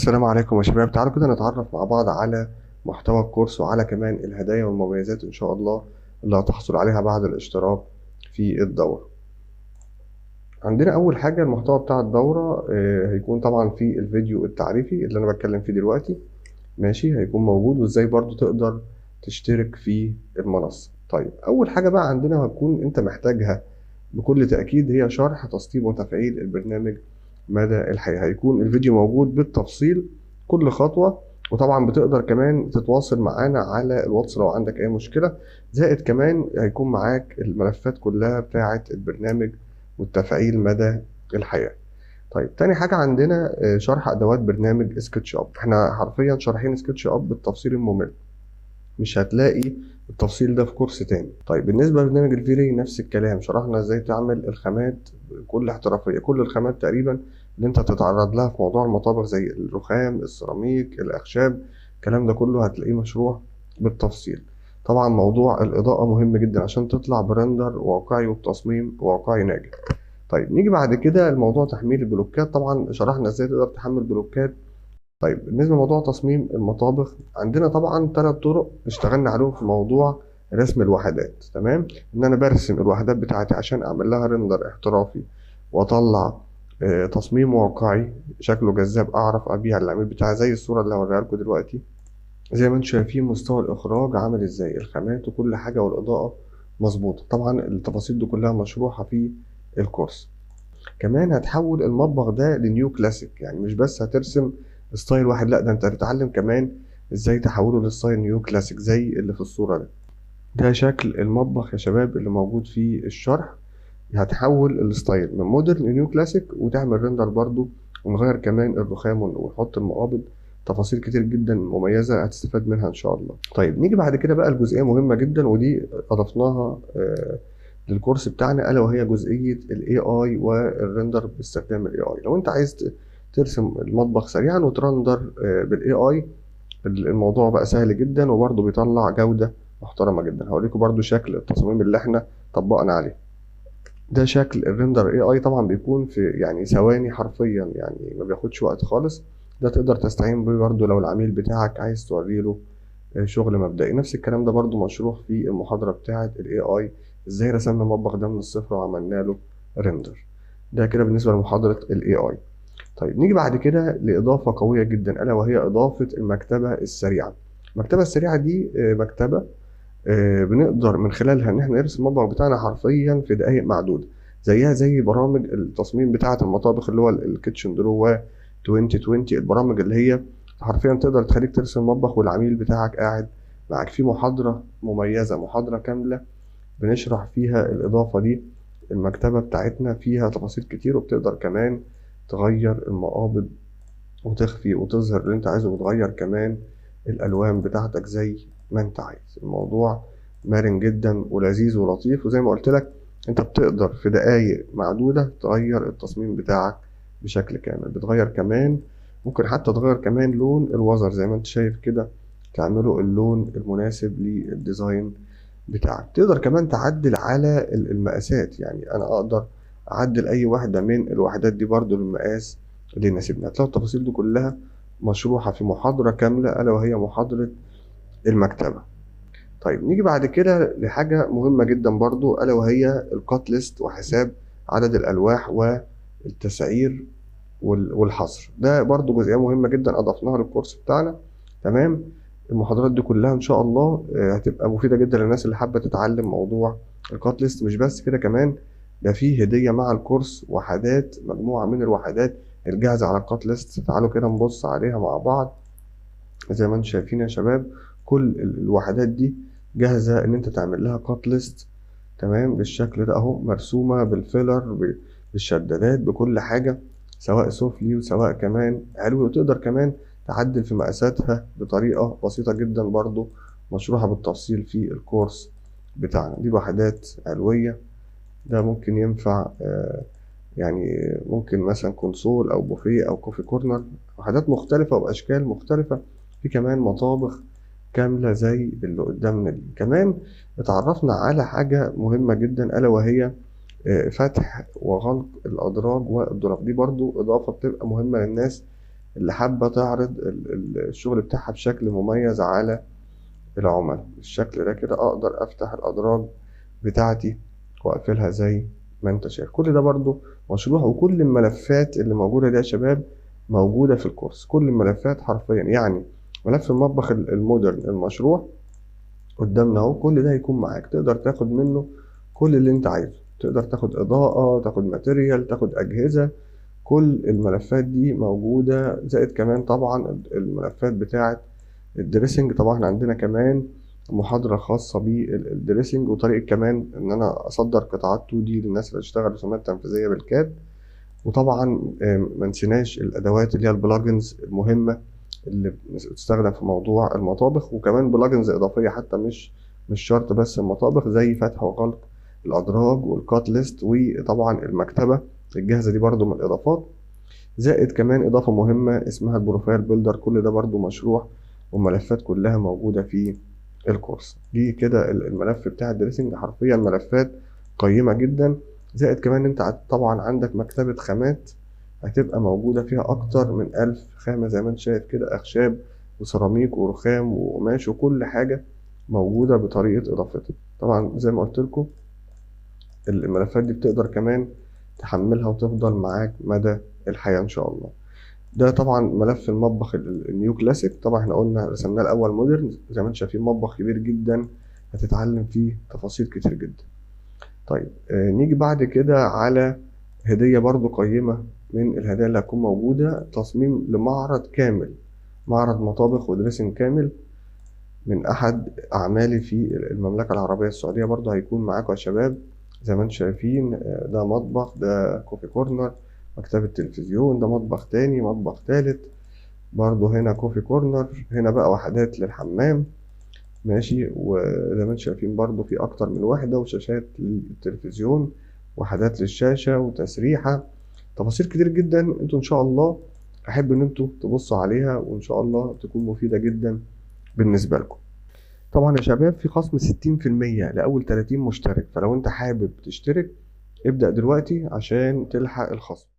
السلام عليكم يا شباب، تعالوا كده نتعرف مع بعض على محتوى الكورس وعلى كمان الهدايا والمميزات إن شاء الله اللي هتحصل عليها بعد الاشتراك في الدورة. عندنا أول حاجة المحتوى بتاع الدورة هيكون طبعا في الفيديو التعريفي اللي أنا بتكلم فيه دلوقتي، ماشي، هيكون موجود وإزاي برضو تقدر تشترك في المنصة. طيب أول حاجة بقى عندنا هتكون أنت محتاجها بكل تأكيد هي شرح تسطيب وتفعيل البرنامج مدى الحياة. هيكون الفيديو موجود بالتفصيل كل خطوة، وطبعا بتقدر كمان تتواصل معانا على الواتس لو عندك أي مشكلة. زائد كمان هيكون معاك الملفات كلها بتاعة البرنامج والتفعيل مدى الحياة. طيب تاني حاجة عندنا شرح أدوات برنامج سكتش أب. احنا حرفيا شارحين سكتش أب بالتفصيل الممل، مش هتلاقي التفصيل ده في كورس تاني. طيب بالنسبة لبرنامج الفيري نفس الكلام، شرحنا ازاي تعمل الخامات بكل احترافية، كل الخامات تقريبا اللي انت تتعرض لها في موضوع المطابخ زي الرخام، السيراميك، الأخشاب، الكلام ده كله هتلاقيه مشروح بالتفصيل. طبعا موضوع الإضاءة مهم جدا عشان تطلع برندر واقعي وبتصميم واقعي ناجح. طيب نيجي بعد كده لموضوع تحميل البلوكات. طبعا شرحنا ازاي تقدر تحمل بلوكات. طيب بالنسبة لموضوع تصميم المطابخ عندنا طبعا 3 طرق اشتغلنا عليهم في موضوع رسم الوحدات. تمام، ان انا برسم الوحدات بتاعتي عشان اعمل لها رندر احترافي واطلع تصميم واقعي شكله جذاب اعرف ابيع للعميل بتاعي، زي الصورة اللي هوريها لكم دلوقتي. زي ما انتم شايفين مستوى الاخراج عامل ازاي، الخامات وكل حاجة والاضاءة مظبوطة. طبعا التفاصيل دي كلها مشروحة في الكورس. كمان هتحول المطبخ ده لنيو كلاسيك، يعني مش بس هترسم ستايل واحد، لا ده انت هتتعلم كمان ازاي تحوله لستايل نيو كلاسيك زي اللي في الصورة ده. ده شكل المطبخ يا شباب اللي موجود في الشرح. هتحول الستايل من مودرن لنيو كلاسيك وتعمل ريندر برضو، ونغير كمان الرخام ونحط المقابض. تفاصيل كتير جدا مميزة هتستفاد منها ان شاء الله. طيب نيجي بعد كده بقى الجزئية مهمة جدا ودي اضفناها للكورس بتاعنا، الا وهي جزئيه الاي اي والريندر باستخدام الاي اي. لو انت عايز ترسم المطبخ سريعا وترندر بالاي اي، الموضوع بقى سهل جدا وبرضه بيطلع جوده محترمه جدا. هوريكم برضه شكل التصاميم اللي احنا طبقنا عليه. ده شكل الريندر اي اي، طبعا بيكون في يعني ثواني حرفيا، يعني ما بياخدش وقت خالص. ده تقدر تستعين بيه برضه لو العميل بتاعك عايز توريله شغل مبدئي. نفس الكلام ده برضو مشروح في المحاضرة بتاعة ال AI، ازاي رسمنا المطبخ ده من الصفر وعملنا له ريندر. ده كده بالنسبة لمحاضرة ال AI. طيب نيجي بعد كده لإضافة قوية جدا ألا وهي إضافة المكتبة السريعة. المكتبة السريعة دي مكتبة بنقدر من خلالها إن احنا نرسم المطبخ بتاعنا حرفيا في دقايق معدودة، زيها زي برامج التصميم بتاعة المطابخ اللي هو الكيتشن درو و 2020. البرامج اللي هي حرفيا تقدر تخليك ترسم مطبخ والعميل بتاعك قاعد معاك. في محاضرة مميزة، محاضرة كاملة بنشرح فيها الإضافة دي. المكتبة بتاعتنا فيها تفاصيل كتير، وبتقدر كمان تغير المقابض وتخفي وتظهر اللي انت عايزه، وتغير كمان الألوان بتاعتك زي ما انت عايز. الموضوع مرن جدا ولذيذ ولطيف، وزي ما قلت لك انت بتقدر في دقايق معدودة تغير التصميم بتاعك بشكل كامل. بتغير كمان، ممكن حتى تغير كمان لون الوزر زي ما انت شايف كده، تعمله اللون المناسب للديزاين بتاعك. تقدر كمان تعدل على المقاسات، يعني انا اقدر اعدل اي واحدة من الوحدات دي برضو للمقاس اللي يناسبنا. هتلاقي التفاصيل دي كلها مشروحة في محاضرة كاملة ألا وهي محاضرة المكتبة. طيب نيجي بعد كده لحاجة مهمة جدا برضو ألا وهي الكات ليست وحساب عدد الألواح والتسعير والحصر. ده برضو جزئية مهمة جدا أضفناها للكورس بتاعنا. تمام، المحاضرات دي كلها إن شاء الله هتبقى مفيدة جدا للناس اللي حابة تتعلم موضوع الكات ليست. مش بس كده، كمان ده فيه هدية مع الكورس، وحدات، مجموعة من الوحدات الجاهزة على الكات ليست. تعالوا كده نبص عليها مع بعض. زي ما انتم شايفين يا شباب كل الوحدات دي جاهزة ان انت تعمل لها كات ليست. تمام، بالشكل ده اهو، مرسومة بالفيلر بالشدادات بكل حاجة، سواء سفلي وسواء كمان علوي. وتقدر كمان تعدل في مقاساتها بطريقة بسيطة جدا برضو مشروحة بالتفصيل في الكورس بتاعنا. دي وحدات علوية، ده ممكن ينفع يعني ممكن مثلا كونسول او بوفيه او كوفي كورنر، وحدات مختلفة وبأشكال مختلفة. في كمان مطابخ كاملة زي اللي قدامنا دي. كمان اتعرفنا على حاجة مهمة جدا ألا وهي فتح وغلق الأدراج والدرج. دي برضو إضافة بتبقى مهمة للناس اللي حابة تعرض الشغل بتاعها بشكل مميز على العملاء. بالشكل ده كده أقدر أفتح الأدراج بتاعتي وأقفلها زي ما أنت شايف. كل ده برضو مشروع، وكل الملفات اللي موجودة دي يا شباب موجودة في الكورس، كل الملفات حرفيا. يعني ملف المطبخ المودرن المشروع قدامنا اهو، كل ده هيكون معاك، تقدر تاخد منه كل اللي انت عايزه. تقدر تاخد اضاءة، تاخد ماتيريال، تاخد اجهزة، كل الملفات دي موجودة. زائد كمان طبعا الملفات بتاعة الدريسنج. طبعا احنا عندنا كمان محاضرة خاصة بالدريسنج، وطريقة كمان ان انا اصدر قطاعات 2 دي للناس اللي بتشتغل رسومات تنفيذية بالكاد. وطبعا ما نسيناش الادوات اللي هي البلجنز المهمة اللي بتستخدم في موضوع المطابخ، وكمان بلجنز اضافية حتى مش شرط بس المطابخ، زي فتح وغلق الادراج والكات ليست، وطبعا المكتبة الجاهزة دي برضو من الاضافات. زائد كمان اضافة مهمة اسمها البروفايل بيلدر. كل ده برضو مشروع، والملفات كلها موجودة في الكورس. دي كده الملف بتاع الدريسنج، حرفيا ملفات قيمة جدا. زائد كمان انت طبعا عندك مكتبة خامات هتبقى موجودة فيها أكتر من 1000 خامة زي ما انت شايف كده، أخشاب وسيراميك ورخام وقماش وكل حاجة موجودة بطريقة إضافتها. طبعا زي ما قلت لكم الملفات دي بتقدر كمان تحملها وتفضل معاك مدى الحياة إن شاء الله. ده طبعا ملف المطبخ النيو كلاسيك. طبعا احنا قلنا رسمناه الأول مودرن، زي ما انتم شايفين مطبخ كبير جدا هتتعلم فيه تفاصيل كتير جدا. طيب نيجي بعد كده على هدية برضو قيمة من الهدايا اللي هتكون موجودة، تصميم لمعرض كامل، معرض مطابخ ودريسنج كامل من أحد أعمالي في المملكة العربية السعودية. برضو هيكون معاكم يا شباب زي ما انتم شايفين. ده مطبخ، ده كوفي كورنر، مكتبة تلفزيون، ده مطبخ تاني، مطبخ تالت، برضو هنا كوفي كورنر، هنا بقى وحدات للحمام ماشي. وزي ما انتم شايفين برضو في أكتر من وحدة، وشاشات للتلفزيون، وحدات للشاشة وتسريحة، تفاصيل كتير جدا. انتوا ان شاء الله احب ان انتوا تبصوا عليها، وان شاء الله تكون مفيدة جدا بالنسبة لكم. طبعا يا شباب في خصم 60% لأول 30 مشترك، فلو انت حابب تشترك ابدأ دلوقتي عشان تلحق الخصم.